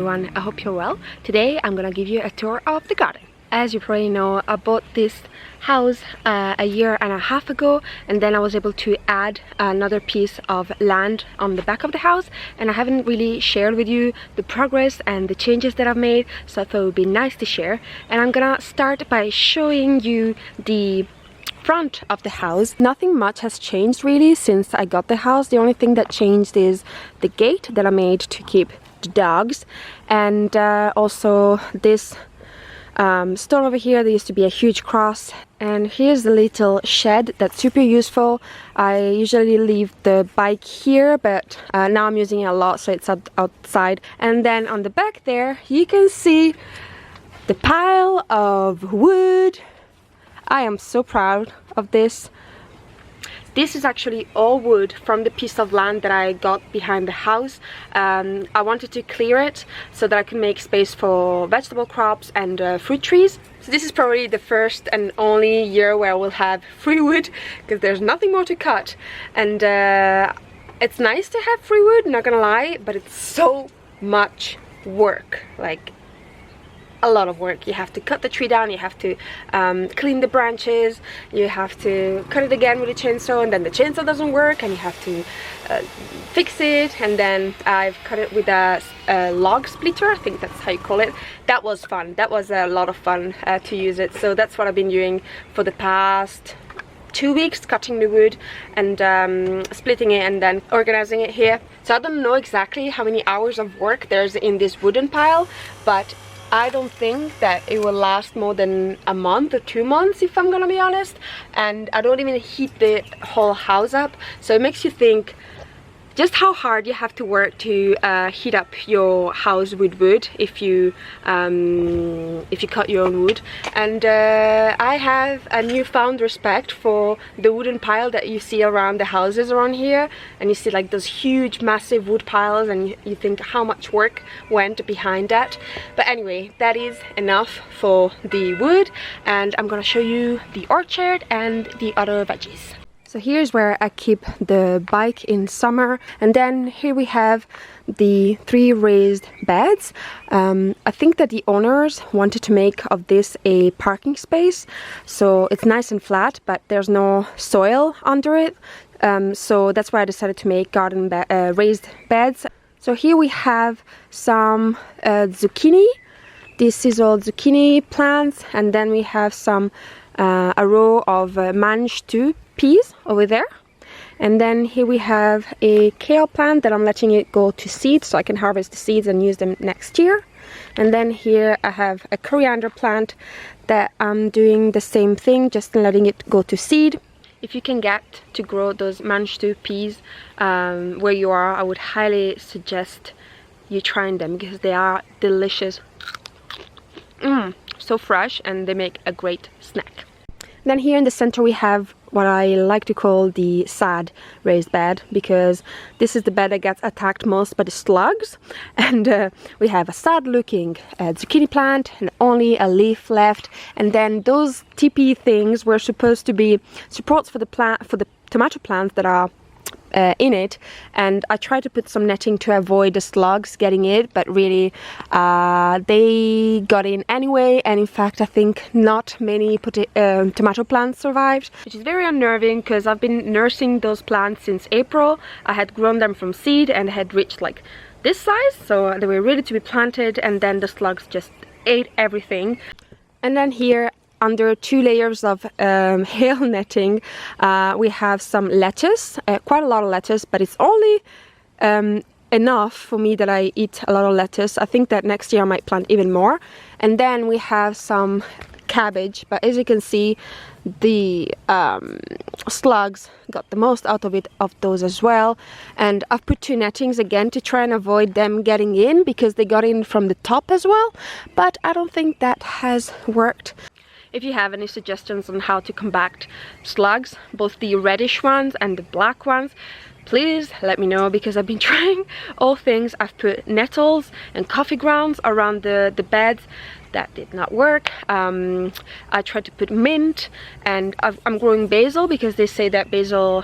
everyone, I hope you're well. Today I'm gonna give you a tour of the garden. As you probably know, I bought this house a year and a half ago, and then I was able to add another piece of land on the back of the house, and I haven't really shared with you the progress and the changes that I've made, so I thought it would be nice to share. And I'm gonna start by showing you the front of the house. Nothing much has changed really since I got the house. The only thing that changed is the gate that I made to keep the dogs, and also this stone over here. There used to be a huge cross, and here's a little shed that's super useful. I usually leave the bike here, but now I'm using it a lot, so it's outside. And then on the back there you can see the pile of wood. I am so proud of this. This is actually all wood from the piece of land that I got behind the house. I wanted to clear it so that I can make space for vegetable crops and fruit trees. So this is probably the first and only year where I will have free wood, because there's nothing more to cut. And it's nice to have free wood, not gonna lie, but it's so much work. Like, a lot of work. You have to cut the tree down, you have to clean the branches, you have to cut it again with a chainsaw, and then the chainsaw doesn't work and you have to fix it. And then I've cut it with a log splitter, I think that's how you call it. That was fun. That was a lot of fun to use it. So that's what I've been doing for the past 2 weeks, cutting the wood and splitting it and then organizing it here. So I don't know exactly how many hours of work there's in this wooden pile, but I don't think that it will last more than a month or 2 months, if I'm gonna be honest. And I don't even heat the whole house up, so it makes you think just how hard you have to work to heat up your house with wood if you cut your own wood. And I have a newfound respect for the wooden pile that you see around the houses around here, and you see like those huge massive wood piles, and you think how much work went behind that. But anyway, that is enough for the wood, and I'm gonna show you the orchard and the other veggies. So here's where I keep the bike in summer, and then here we have the 3 raised beds. I think that the owners wanted to make of this a parking space, so it's nice and flat, but there's no soil under it. So that's why I decided to make raised beds. So here we have some zucchini. This is all zucchini plants, and then we have some a row of Majestic peas over there, and then here we have a kale plant that I'm letting it go to seed so I can harvest the seeds and use them next year. And then here I have a coriander plant that I'm doing the same thing, just letting it go to seed. If you can get to grow those Majestic peas where you are, I would highly suggest you trying them, because they are delicious. So fresh, and they make a great snack. Then here in the center we have what I like to call the sad raised bed, because this is the bed that gets attacked most by the slugs. And we have a sad looking zucchini plant and only a leaf left, and then those teepee things were supposed to be supports for the tomato plants that are in it, and I tried to put some netting to avoid the slugs getting it, but really they got in anyway. And in fact I think not many tomato plants survived, which is very unnerving, because I've been nursing those plants since April. I had grown them from seed and had reached like this size, so they were ready to be planted, and then the slugs just ate everything. And then here, under 2 layers of hail netting, we have some lettuce, quite a lot of lettuce, but it's only enough for me that I eat a lot of lettuce. I think that next year I might plant even more. And then we have some cabbage, but as you can see, the slugs got the most out of it, of those as well. And I've put 2 nettings again to try and avoid them getting in, because they got in from the top as well, but I don't think that has worked. If you have any suggestions on how to combat slugs, both the reddish ones and the black ones, please let me know, because I've been trying all things. I've put nettles and coffee grounds around the beds. That did not work. I tried to put mint, and I'm growing basil, because they say that basil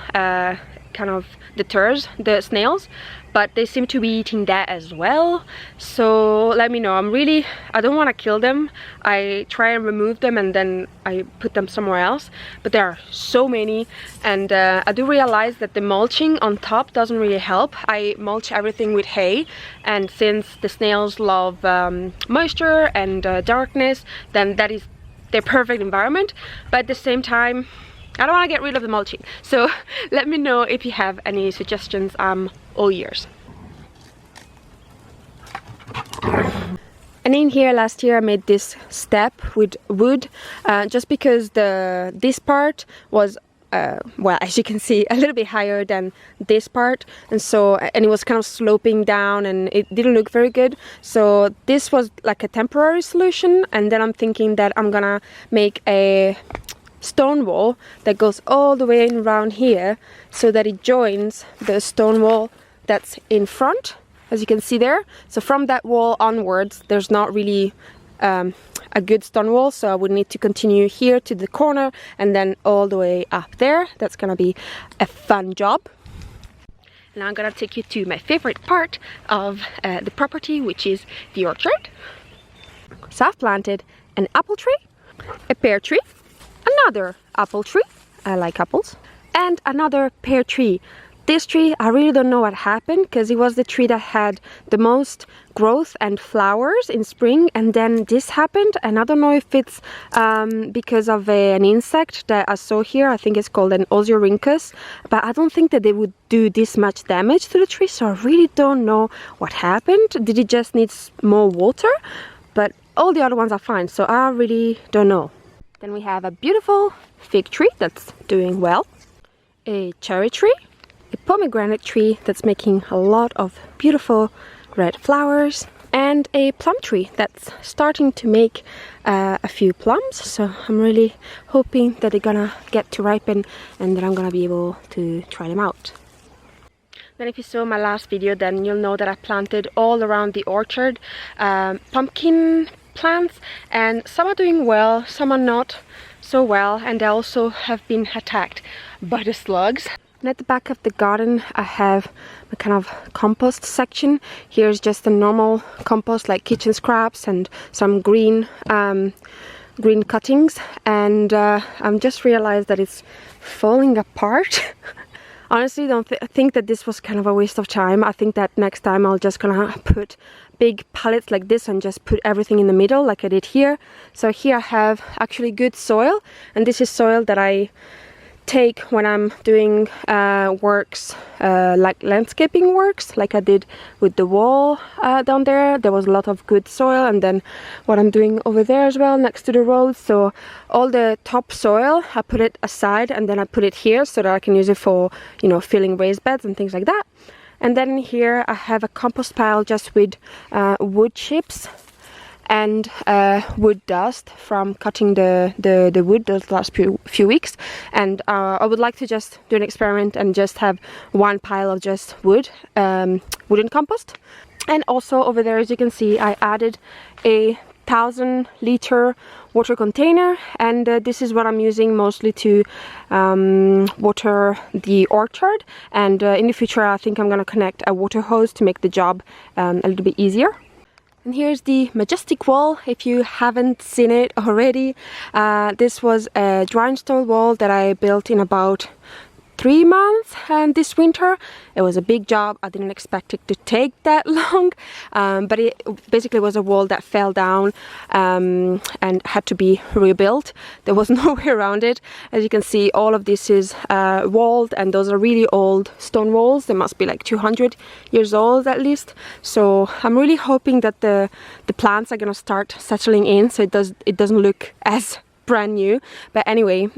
kind of deters the snails, but they seem to be eating that as well. So let me know. I don't want to kill them. I try and remove them and then I put them somewhere else, but there are so many. And I do realize that the mulching on top doesn't really help. I mulch everything with hay, and since the snails love moisture and darkness, then that is their perfect environment. But at the same time, I don't want to get rid of the mulching. So let me know if you have any suggestions. I'm all ears. And in here last year I made this step with wood, just because this part was well, as you can see, a little bit higher than this part, and it was kind of sloping down and it didn't look very good. So this was like a temporary solution, and then I'm thinking that I'm gonna make a stone wall that goes all the way around here so that it joins the stone wall that's in front, as you can see there. So from that wall onwards there's not really a good stone wall, so I would need to continue here to the corner and then all the way up there. That's gonna be a fun job. Now I'm gonna take you to my favorite part of the property, which is the orchard. So I've planted an apple tree, a pear tree, another apple tree, I like apples, and another pear tree. This tree, I really don't know what happened, because it was the tree that had the most growth and flowers in spring, and then this happened. And I don't know if it's because of an insect that I saw here. I think it's called an Osiorhynchus, but I don't think that they would do this much damage to the tree, so I really don't know what happened. Did it just need more water? But all the other ones are fine, so I really don't know. Then we have a beautiful fig tree that's doing well, a cherry tree, a pomegranate tree that's making a lot of beautiful red flowers, and a plum tree that's starting to make a few plums. So I'm really hoping that they're gonna get to ripen and that I'm gonna be able to try them out. Then if you saw my last video, then you'll know that I planted all around the orchard pumpkin plants, and some are doing well, some are not so well, and they also have been attacked by the slugs. And at the back of the garden I have a kind of compost section. Here's just a normal compost like kitchen scraps and some green cuttings, and I'm just realized that it's falling apart. Honestly, don't think that this was kind of a waste of time. I think that next time I'll just gonna put big pallets like this and just put everything in the middle like I did here. So here I have actually good soil, and this is soil that I take when I'm doing works like landscaping works, like I did with the wall down there. There was a lot of good soil, and then what I'm doing over there as well next to the road. So all the top soil I put it aside, and then I put it here so that I can use it for, you know, filling raised beds and things like that. And then here I have a compost pile just with wood chips and wood dust from cutting the wood those last few weeks. And I would like to just do an experiment and just have one pile of just wood, wooden compost. And also over there, as you can see, I added a 1,000-liter water container, and this is what I'm using mostly to water the orchard. And in the future I think I'm gonna connect a water hose to make the job a little bit easier. And here's the Majestic Wall, if you haven't seen it already. This was a dry install wall that I built in about 3 months, and this winter it was a big job. I didn't expect it to take that long, but it basically was a wall that fell down and had to be rebuilt. There was no way around it. As you can see, all of this is walled, and those are really old stone walls. They must be like 200 years old at least. So I'm really hoping that the plants are gonna start settling in, so it doesn't look as brand new. But anyway,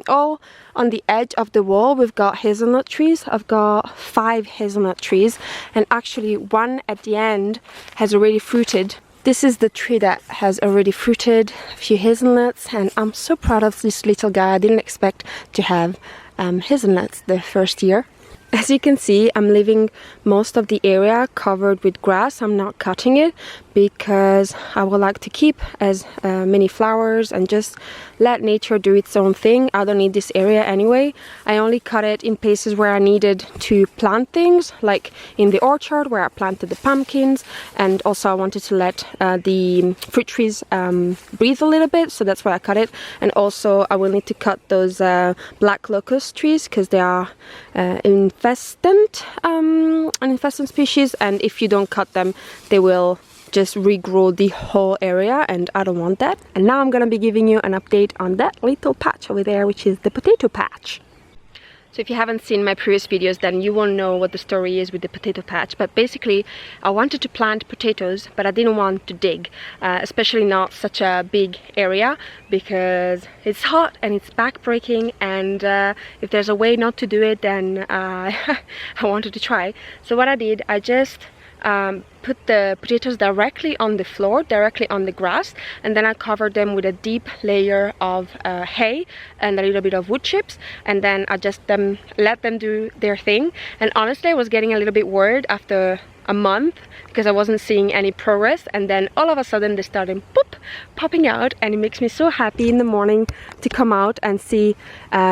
all on the edge of the wall we've got hazelnut trees. I've got 5 hazelnut trees, and actually one at the end has already fruited. This is the tree that has already fruited a few hazelnuts, and I'm so proud of this little guy. I didn't expect to have hazelnuts the first year. As you can see, I'm leaving most of the area covered with grass. I'm not cutting it because I would like to keep as many flowers and just let nature do its own thing. I don't need this area anyway. I only cut it in places where I needed to plant things, like in the orchard where I planted the pumpkins, and also I wanted to let the fruit trees breathe a little bit, so that's why I cut it. And also I will need to cut those black locust trees because they are an infested species, and if you don't cut them they will just regrow the whole area, and I don't want that. And now I'm gonna be giving you an update on that little patch over there, which is the potato patch. So if you haven't seen my previous videos, then you won't know what the story is with the potato patch. But basically, I wanted to plant potatoes, but I didn't want to dig, especially not such a big area, because it's hot and it's back-breaking, and if there's a way not to do it, then I wanted to try. So what I did, I just put the potatoes directly on the floor, directly on the grass, and then I covered them with a deep layer of hay and a little bit of wood chips, and then I just let them do their thing. And honestly, I was getting a little bit worried after a month because I wasn't seeing any progress, and then all of a sudden they started popping out, and it makes me so happy in the morning to come out and see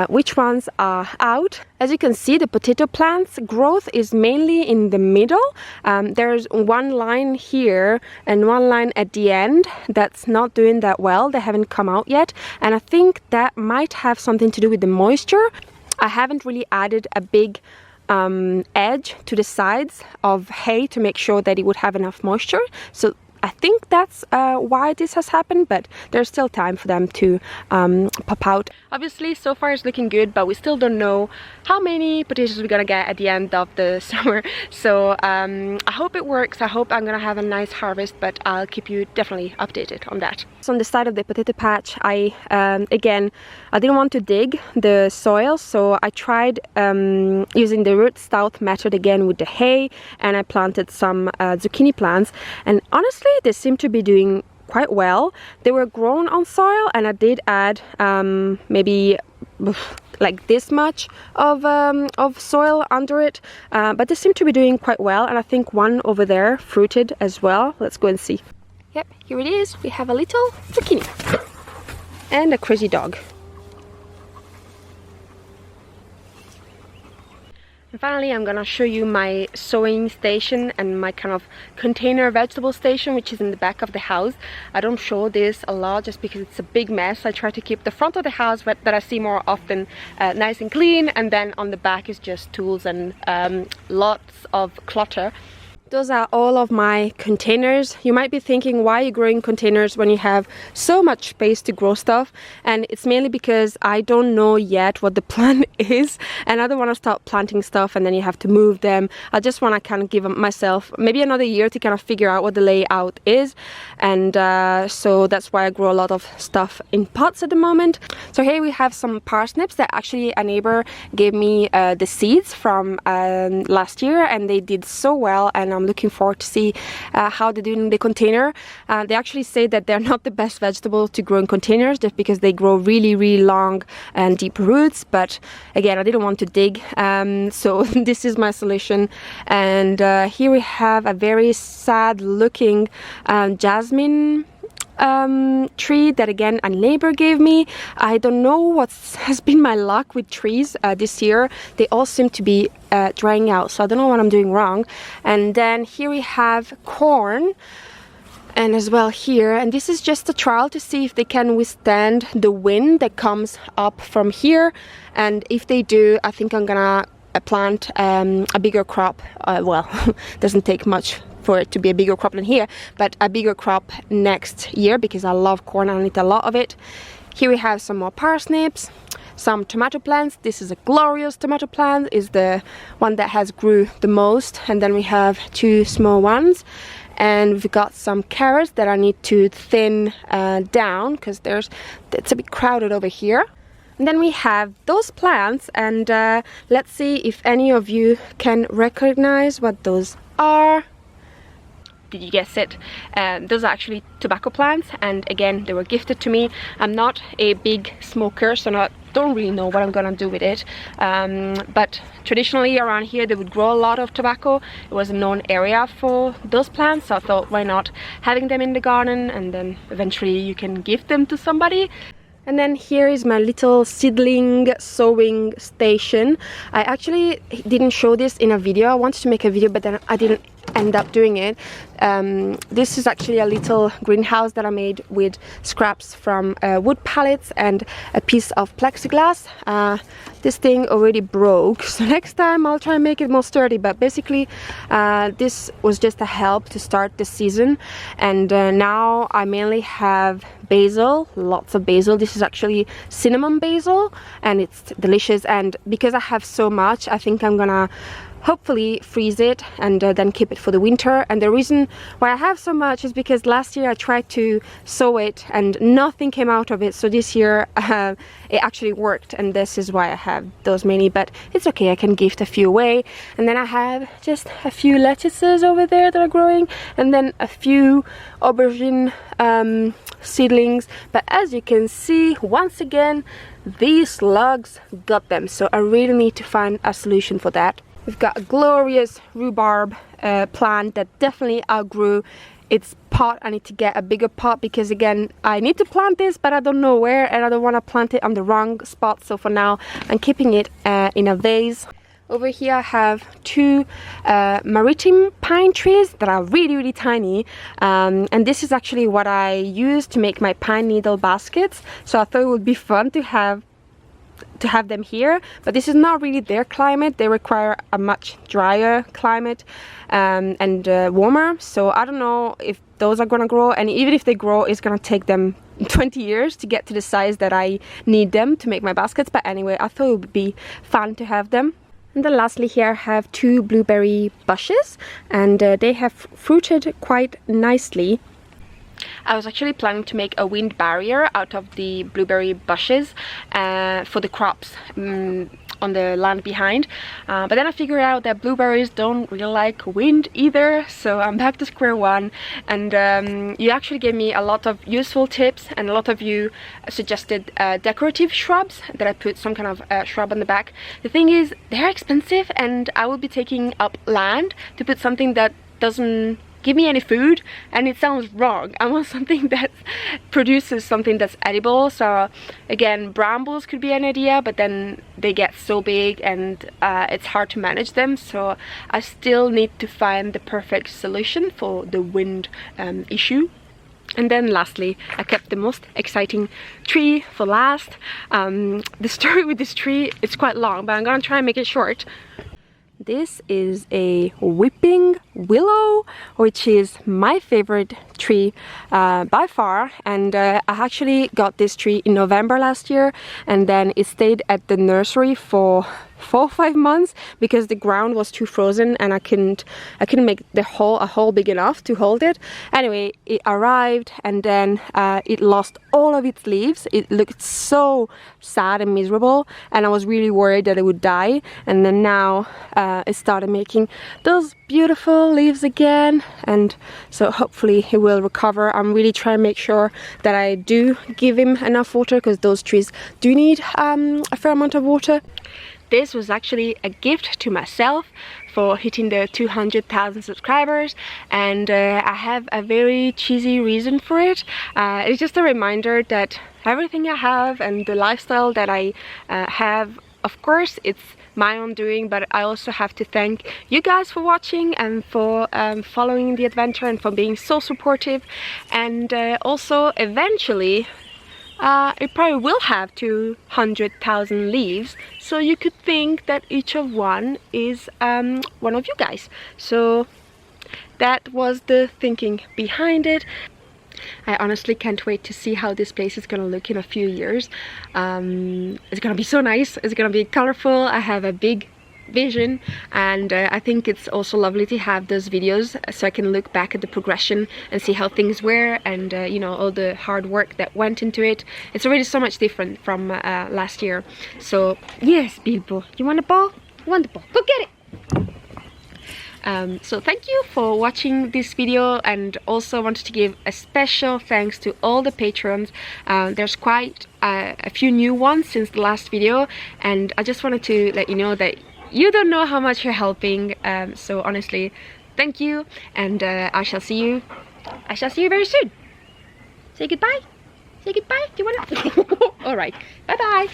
which ones are out. As you can see, the potato plants growth is mainly in the middle. There's one line here and one line at the end that's not doing that well. They haven't come out yet, and I think that might have something to do with the moisture. I haven't really added a big edge to the sides of hay to make sure that it would have enough moisture. So I think that's why this has happened, but there's still time for them to pop out. Obviously, so far it's looking good, but we still don't know how many potatoes we're gonna get at the end of the summer. So I hope it works. I hope I'm gonna have a nice harvest, but I'll keep you definitely updated on that. So on the side of the potato patch, again, I didn't want to dig the soil, so I tried using the root stout method again with the hay, and I planted some zucchini plants, and honestly they seem to be doing quite well. They were grown on soil, and I did add maybe like this much of soil under it, but they seem to be doing quite well, and I think one over there fruited as well. Let's go and see. Yep, here it is. We have a little zucchini and a crazy dog. And finally, I'm gonna show you my sowing station and my kind of container vegetable station, which is in the back of the house. I don't show this a lot just because it's a big mess. I try to keep the front of the house that I see more often nice and clean, and then on the back is just tools and lots of clutter. Those are all of my containers. You might be thinking, why are you growing containers when you have so much space to grow stuff? And it's mainly because I don't know yet what the plan is, and I don't want to start planting stuff and then you have to move them. I just want to kind of give myself maybe another year to kind of figure out what the layout is, and so that's why I grow a lot of stuff in pots at the moment. So here we have some parsnips that actually a neighbor gave me the seeds from last year, and they did so well, and I'm looking forward to see how they do in the container. They actually say that they're not the best vegetable to grow in containers just because they grow really long and deep roots, but again, I didn't want to dig, so this is my solution. And here we have a very sad looking jasmine tree that again a neighbor gave me. I don't know what has been my luck with trees this year. They all seem to be drying out, so I don't know what I'm doing wrong. And then here we have corn, and as well here, and this is just a trial to see if they can withstand the wind that comes up from here, and if they do, I think I'm gonna plant a bigger crop. Well, doesn't take much for it to be a bigger crop than here, but a bigger crop next year because I love corn and I eat a lot of it. Here we have some more parsnips, some tomato plants. This is a glorious tomato plant, is the one that has grew the most, and then we have two small ones, and we've got some carrots that I need to thin down because it's a bit crowded over here. And then we have those plants, and let's see if any of you can recognize what those are. Did you guess it? Those are actually tobacco plants, and again, they were gifted to me. I'm not a big smoker, so don't really know what I'm gonna do with it. But traditionally around here they would grow a lot of tobacco. It was a known area for those plants, so I thought why not having them in the garden, and then eventually you can give them to somebody. And then here is my little seedling sowing station. I actually didn't show this in a video. I wanted to make a video, but then I didn't end up doing it. This is actually a little greenhouse that I made with scraps from wood pallets and a piece of plexiglass. This thing already broke, so next time I'll try and make it more sturdy, but basically this was just a help to start the season. And now I mainly have basil, lots of basil. This is actually cinnamon basil and it's delicious, and because I have so much, I think I'm gonna hopefully freeze it and then keep it for the winter. And the reason why I have so much is because last year I tried to sow it and nothing came out of it, so this year it actually worked, and this is why I have those many. But it's okay, I can gift a few away. And then I have just a few lettuces over there that are growing, and then a few aubergine seedlings. But as you can see, once again these slugs got them, so I really need to find a solution for that. We've got a glorious rhubarb plant that definitely outgrew its pot. I need to get a bigger pot because again I need to plant this, but I don't know where, and I don't want to plant it on the wrong spot, so for now I'm keeping it in a vase. Over here I have two maritime pine trees that are really tiny, and this is actually what I use to make my pine needle baskets, so I thought it would be fun to have them here. But this is not really their climate. They require a much drier climate and warmer, so I don't know if those are gonna grow, and even if they grow it's gonna take them 20 years to get to the size that I need them to make my baskets. But anyway, I thought it would be fun to have them. And then lastly here I have two blueberry bushes, and they have fruited quite nicely. I was actually planning to make a wind barrier out of the blueberry bushes for the crops on the land behind, but then I figured out that blueberries don't really like wind either, so I'm back to square one. And you actually gave me a lot of useful tips, and a lot of you suggested decorative shrubs, that I put some kind of shrub on the back. The thing is, they're expensive, and I will be taking up land to put something that doesn't give me any food, and it sounds wrong. I want something that produces something that's edible. So again, brambles could be an idea, but then they get so big and it's hard to manage them, so I still need to find the perfect solution for the wind issue. And then lastly, I kept the most exciting tree for last. The story with this tree is quite long, but I'm gonna try and make it short. This is a weeping willow, which is my favorite tree by far, and I actually got this tree in November last year, and then it stayed at the nursery for 4 or 5 months because the ground was too frozen and I couldn't make a hole big enough to hold it. Anyway, it arrived, and then it lost all of its leaves. It looked so sad and miserable, and I was really worried that it would die. And then now it started making those beautiful leaves again, and so hopefully it will recover. I'm really trying to make sure that I do give him enough water, because those trees do need a fair amount of water. This was actually a gift to myself for hitting the 200,000 subscribers, and I have a very cheesy reason for it. It's just a reminder that everything I have and the lifestyle that I have, of course it's my own doing, but I also have to thank you guys for watching and for following the adventure and for being so supportive. And also eventually it probably will have 200,000 leaves, so you could think that each of one is one of you guys. So that was the thinking behind it. I honestly can't wait to see how this place is gonna look in a few years. It's gonna be so nice, it's gonna be colorful. I have a big vision, and I think it's also lovely to have those videos so I can look back at the progression and see how things were, and you know, all the hard work that went into it. It's already so much different from last year. So yes, Bilbo, you want a ball? You want the ball? Go get it! So thank you for watching this video, and also wanted to give a special thanks to all the patrons. There's quite a few new ones since the last video, and I just wanted to let you know that you don't know how much you're helping. So honestly, thank you, and I shall see you very soon. Say goodbye. Say goodbye. Do you wanna? All right. Bye bye.